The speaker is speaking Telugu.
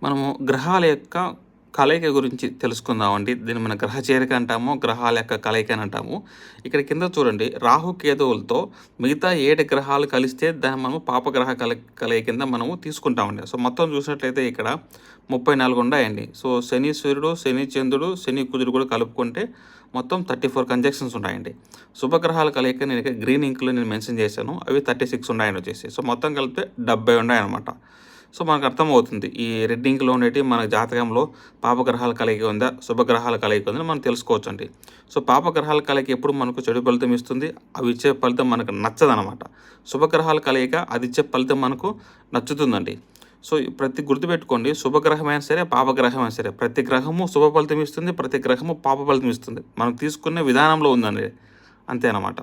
మనము గ్రహాల యొక్క కలయిక గురించి తెలుసుకుందామండి. దీన్ని మనం గ్రహ చేరిక అంటాము. గ్రహాల యొక్క కలయిక అని అంటాము. ఇక్కడ కింద చూడండి, రాహు కేతువులతో మిగతా 7 గ్రహాలు కలిస్తే దాన్ని మనము పాపగ్రహ కలయిక కింద మనము తీసుకుంటామండి. సో మొత్తం చూసినట్లయితే ఇక్కడ 34 ఉన్నాయండి. సో శని సూర్యుడు, శని చంద్రుడు, శని కుజుడు కూడా కలుపుకుంటే మొత్తం 34 కంజక్షన్స్ ఉన్నాయండి. శుభగ్రహాల కలయిక నేను ఇక్కడ గ్రీన్ ఇంక్లో నేను మెన్షన్ చేశాను. అవి 36 ఉన్నాయని వచ్చేసి. సో మొత్తం కలిపితే 70 ఉన్నాయన్నమాట. సో మనకు అర్థమవుతుంది ఈ రెడ్ ఇంక్లో ఉండేటి మన జాతకంలో పాపగ్రహాల కలయిక ఉందా, శుభగ్రహాల కలయిక ఉందని మనం తెలుసుకోవచ్చండి. సో పాపగ్రహాల కలయిక ఎప్పుడు మనకు చెడు ఫలితం ఇస్తుంది, అవి ఇచ్చే ఫలితం మనకు నచ్చదనమాట. శుభగ్రహాల కలయిక అది ఇచ్చే ఫలితం మనకు నచ్చుతుందండి. సో ప్రతి గుర్తుపెట్టుకోండి, శుభగ్రహమైనా సరే పాపగ్రహమైనా సరే ప్రతి గ్రహము శుభ ఫలితం ఇస్తుంది, ప్రతి గ్రహము పాప ఫలితం ఇస్తుంది. మనం తీసుకునే విధానంలో ఉందండి, అంతే అన్నమాట.